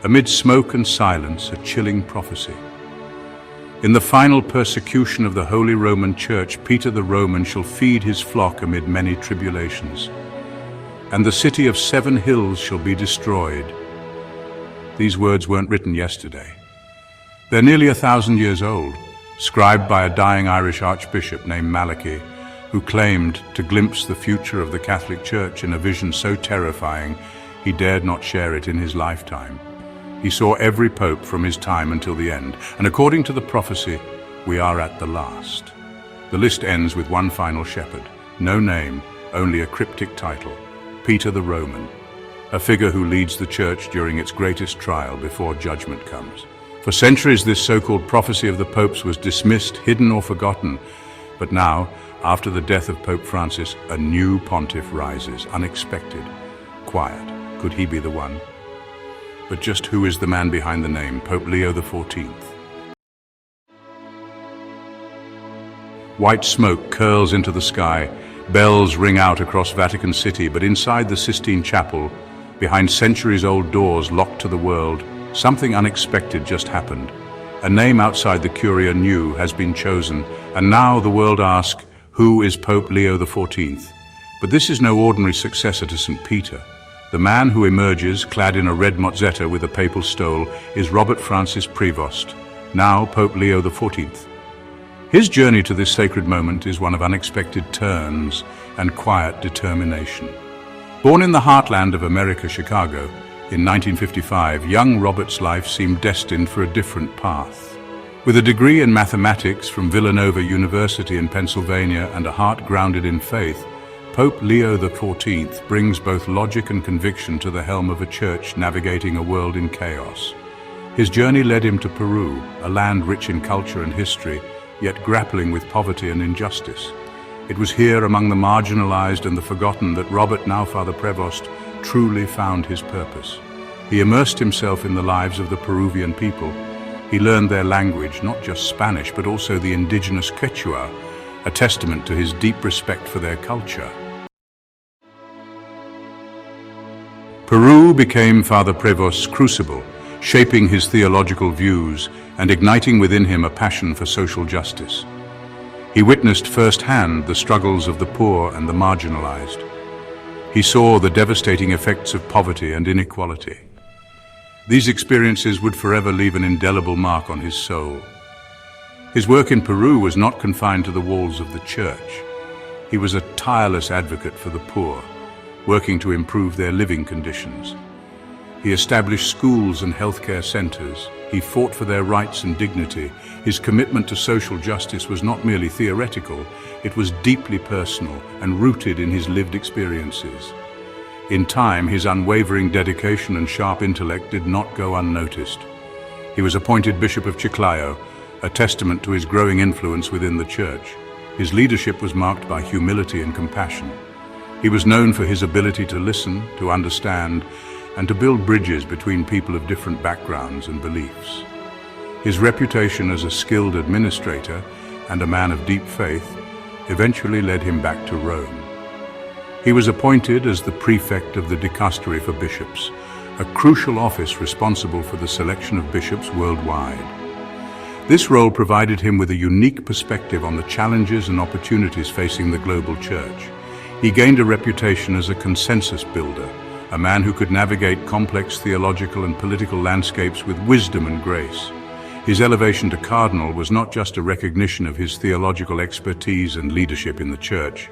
Amid smoke and silence, a chilling prophecy. In the final persecution of the Holy Roman Church, Peter the Roman shall feed his flock amid many tribulations. And the city of 7 hills shall be destroyed. These words weren't written yesterday. They're nearly 1,000 years old, scribed by a dying Irish archbishop named Malachy, who claimed to glimpse the future of the Catholic Church in a vision so terrifying he dared not share it in his lifetime. He saw every pope from his time until the end, and according to the prophecy, we are at the last. The list ends with one final shepherd, no name, only a cryptic title, Peter the Roman, a figure who leads the Church during its greatest trial before judgment comes. For centuries, this so-called prophecy of the popes was dismissed, hidden or forgotten, but now, after the death of Pope Francis, a new pontiff rises, unexpected, quiet. Could he be the one? But just who is the man behind the name, Pope Leo XIV? White smoke curls into the sky, bells ring out across Vatican City, but inside the Sistine Chapel, behind centuries-old doors locked to the world, something unexpected just happened. A name outside the Curia knew has been chosen, and now the world asks, who is Pope Leo XIV? But this is no ordinary successor to St. Peter. The man who emerges, clad in a red mozzetta with a papal stole, is Robert Francis Prevost, now Pope Leo XIV. His journey to this sacred moment is one of unexpected turns and quiet determination. Born in the heartland of America, Chicago, in 1955, young Robert's life seemed destined for a different path. With a degree in mathematics from Villanova University in Pennsylvania and a heart grounded in faith, Pope Leo XIV brings both logic and conviction to the helm of a church navigating a world in chaos. His journey led him to Peru, a land rich in culture and history, yet grappling with poverty and injustice. It was here, among the marginalized and the forgotten, that Robert, now Father Prevost, truly found his purpose. He immersed himself in the lives of the Peruvian people. He learned their language, not just Spanish, but also the indigenous Quechua, a testament to his deep respect for their culture. Peru became Father Prevost's crucible, shaping his theological views and igniting within him a passion for social justice. He witnessed firsthand the struggles of the poor and the marginalized. He saw the devastating effects of poverty and inequality. These experiences would forever leave an indelible mark on his soul. His work in Peru was not confined to the walls of the church. He was a tireless advocate for the poor, working to improve their living conditions. He established schools and healthcare centers. He fought for their rights and dignity. His commitment to social justice was not merely theoretical, it was deeply personal and rooted in his lived experiences. In time, his unwavering dedication and sharp intellect did not go unnoticed. He was appointed Bishop of Chiclayo, a testament to his growing influence within the church. His leadership was marked by humility and compassion. He was known for his ability to listen, to understand, and to build bridges between people of different backgrounds and beliefs. His reputation as a skilled administrator and a man of deep faith eventually led him back to Rome. He was appointed as the prefect of the dicastery for bishops, a crucial office responsible for the selection of bishops worldwide. This role provided him with a unique perspective on the challenges and opportunities facing the global church. He gained a reputation as a consensus builder, a man who could navigate complex theological and political landscapes with wisdom and grace. His elevation to cardinal was not just a recognition of his theological expertise and leadership in the church,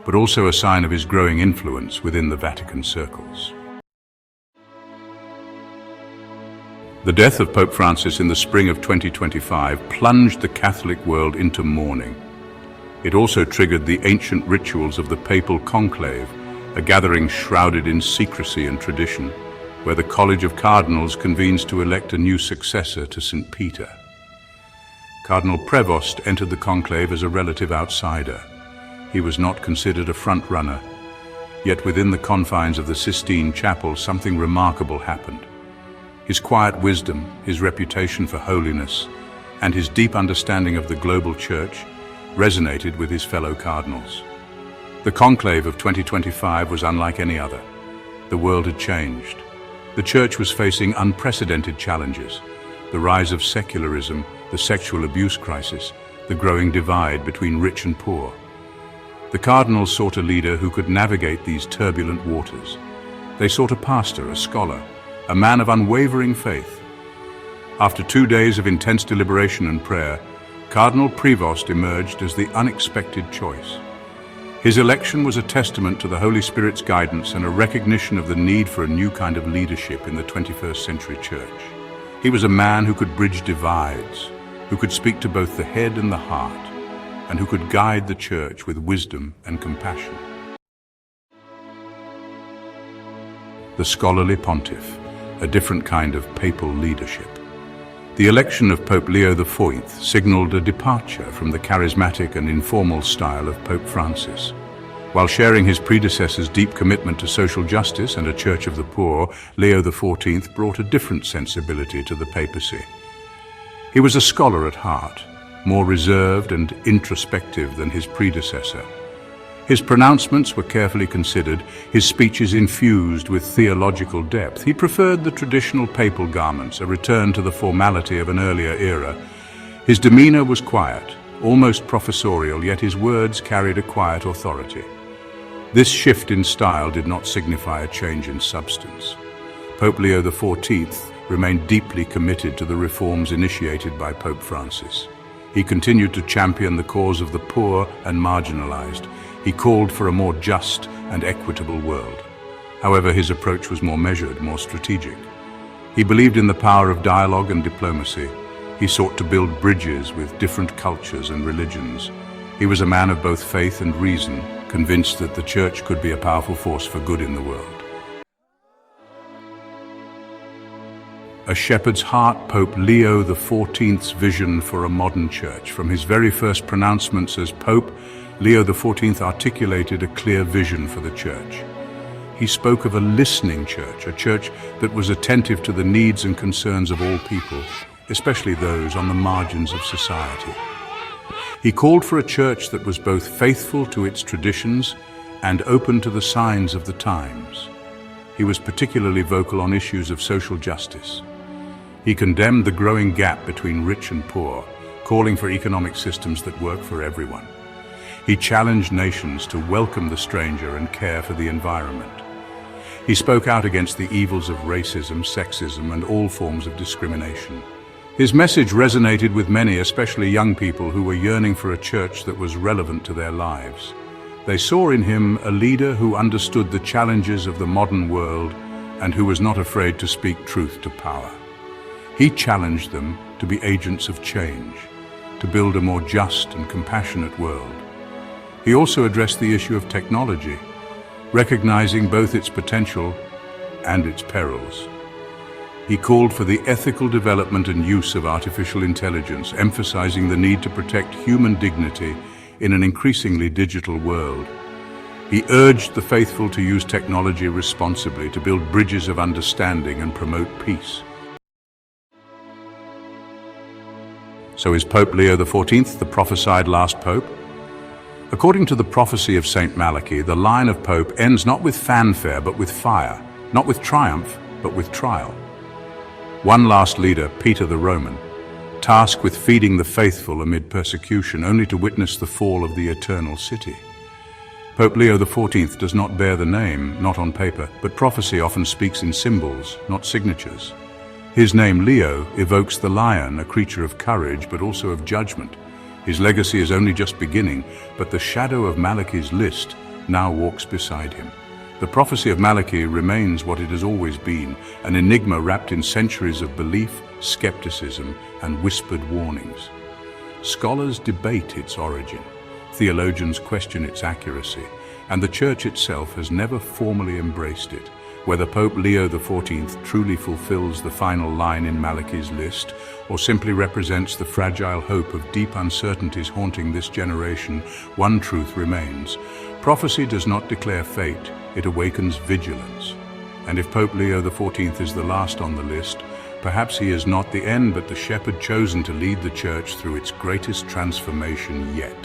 but also a sign of his growing influence within the Vatican circles. The death of Pope Francis in the spring of 2025 plunged the Catholic world into mourning. It also triggered the ancient rituals of the Papal conclave, a gathering shrouded in secrecy and tradition, where the College of Cardinals convenes to elect a new successor to St. Peter. Cardinal Prevost entered the conclave as a relative outsider. He was not considered a front-runner, yet within the confines of the Sistine Chapel, something remarkable happened. His quiet wisdom, his reputation for holiness, and his deep understanding of the global church resonated with his fellow cardinals. The conclave of 2025 was unlike any other. The world had changed. The Church was facing unprecedented challenges: the rise of secularism, the sexual abuse crisis, the growing divide between rich and poor. The cardinals sought a leader who could navigate these turbulent waters. They sought a pastor, a scholar, a man of unwavering faith. After 2 days of intense deliberation and prayer, Cardinal Prevost emerged as the unexpected choice. His election was a testament to the Holy Spirit's guidance and a recognition of the need for a new kind of leadership in the 21st century Church. He was a man who could bridge divides, who could speak to both the head and the heart, and who could guide the Church with wisdom and compassion. The scholarly pontiff, a different kind of papal leadership. The election of Pope Leo XIV signaled a departure from the charismatic and informal style of Pope Francis. While sharing his predecessor's deep commitment to social justice and a church of the poor, Leo XIV brought a different sensibility to the papacy. He was a scholar at heart, more reserved and introspective than his predecessor. His pronouncements were carefully considered, his speeches infused with theological depth. He preferred the traditional papal garments, a return to the formality of an earlier era. His demeanor was quiet, almost professorial, yet his words carried a quiet authority. This shift in style did not signify a change in substance. Pope Leo XIV remained deeply committed to the reforms initiated by Pope Francis. He continued to champion the cause of the poor and marginalized. He called for a more just and equitable world. However, his approach was more measured, more strategic. He believed in the power of dialogue and diplomacy. He sought to build bridges with different cultures and religions. He was a man of both faith and reason, convinced that the Church could be a powerful force for good in the world. A shepherd's heart, Pope Leo XIV's vision for a modern church. From his very first pronouncements as Pope, Leo XIV articulated a clear vision for the church. He spoke of a listening church, a church that was attentive to the needs and concerns of all people, especially those on the margins of society. He called for a church that was both faithful to its traditions and open to the signs of the times. He was particularly vocal on issues of social justice. He condemned the growing gap between rich and poor, calling for economic systems that work for everyone. He challenged nations to welcome the stranger and care for the environment. He spoke out against the evils of racism, sexism, and all forms of discrimination. His message resonated with many, especially young people who were yearning for a church that was relevant to their lives. They saw in him a leader who understood the challenges of the modern world and who was not afraid to speak truth to power. He challenged them to be agents of change, to build a more just and compassionate world. He also addressed the issue of technology, recognizing both its potential and its perils. He called for the ethical development and use of artificial intelligence, emphasizing the need to protect human dignity in an increasingly digital world. He urged the faithful to use technology responsibly, to build bridges of understanding and promote peace. So is Pope Leo XIV the prophesied last pope? According to the prophecy of Saint Malachy, the line of pope ends not with fanfare but with fire, not with triumph but with trial. One last leader, Peter the Roman, tasked with feeding the faithful amid persecution, only to witness the fall of the eternal city. Pope Leo XIV does not bear the name, not on paper, but prophecy often speaks in symbols, not signatures. His name, Leo, evokes the lion, a creature of courage, but also of judgment. His legacy is only just beginning, but the shadow of Malachy's list now walks beside him. The prophecy of Malachy remains what it has always been, an enigma wrapped in centuries of belief, skepticism, and whispered warnings. Scholars debate its origin, theologians question its accuracy, and the Church itself has never formally embraced it. Whether Pope Leo XIV truly fulfills the final line in Malachy's list, or simply represents the fragile hope of deep uncertainties haunting this generation, one truth remains. Prophecy does not declare fate, it awakens vigilance. And if Pope Leo XIV is the last on the list, perhaps he is not the end but the shepherd chosen to lead the Church through its greatest transformation yet.